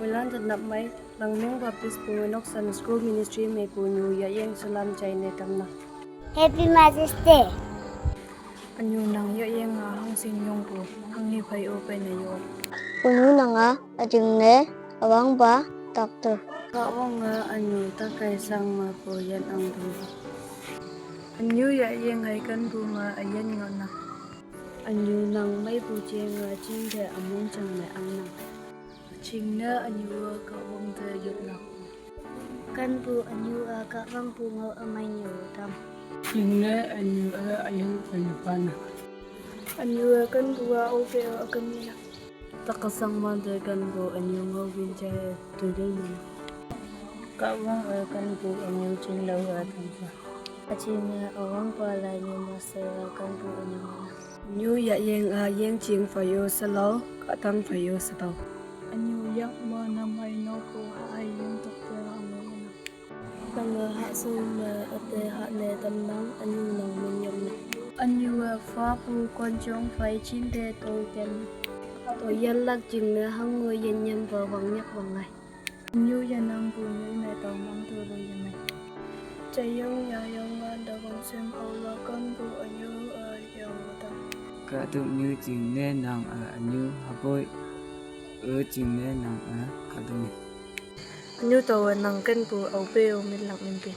Wilan thật nập mấy Langmeing Baptist Church School Ministry may punyo ya yang salam chay ne tamna. Happy Mother's Day. Anyo nang ya yang hang sin yong po hang ni phay o pay na yo. Puno na nga ajing ne awang ba doctor. Kawang nga anyo ta kay sang ma po yan ang dulo. Anyo ya yang hay kan bu nga ayan nga na. Anyo nang may buje nga ching de among chang may ang na. Ching na anyo kawang de yut na. Kan bu anyu ka wang bu nga amay niyo tam. Ching na anyo ayan payupan. Anyo kan bu o pe o kan niya. Takasang man de kan bu anyo nga winjay tudel mo. Kawang kan bu anyo ching law atam sa. Ajing awang ba la niyo masaya kan bu anyu. Anyo ya yang ching fayo sa law katang fayo sa taw. Anyo yak mo na may no ko hay yung doktor ang mga. Nang ha sum ate ha ne tam nang anyu nang min yom na. Anyo fa pu con chong fay chin de tôi ken. Tôi yan lak jing ne hang ngồi yen nhâm vào vang nhắc vang ngày. Anyo yan ang pu nyoy may taw mang tu lo yan may. Chayong ya yung da vong sem au la kan bu anyo yung ta. Cả tụi như chỉnh nên nàng ở như hà bôi ở chỉnh nên nàng ở cả tụi Anyo taw nang kan bu au pe o min lak min pe.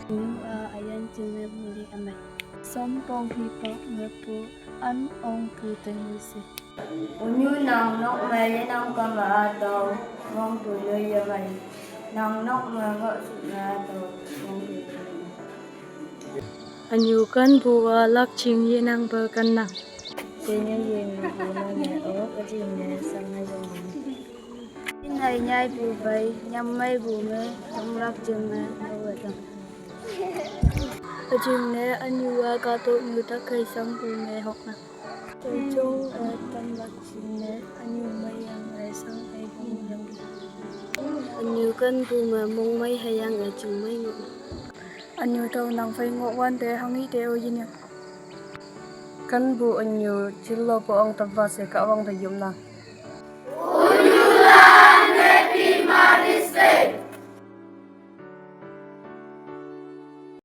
Anyu ayan jing ne bu li amay. Som pong hi pa me pu an ong pu teng si. Unyu nang nok mai le nang ka ma to mong tu yo ya mai nang nok ma ngo su na to mong tu Anyo kan bu lak ching ye nang ba kan na. che ne yen bu na ne o ka ji ne sang na yo ni in hai nhai bu bai nham mai bu me trong lak jing me no wa tam Ajing ne anyo ka to nyu ta kay sang pu me hok na. tôi chung tam lak jing ne anyu mai yang ai sang ai bu yang Anyo kan bu ma mong mai hayang a chung mai ngok. Anyo taw nang fay ngok wan te hangi te o yin ya. Kan bu anyo chilo po ang tabba se ka awang da yum na.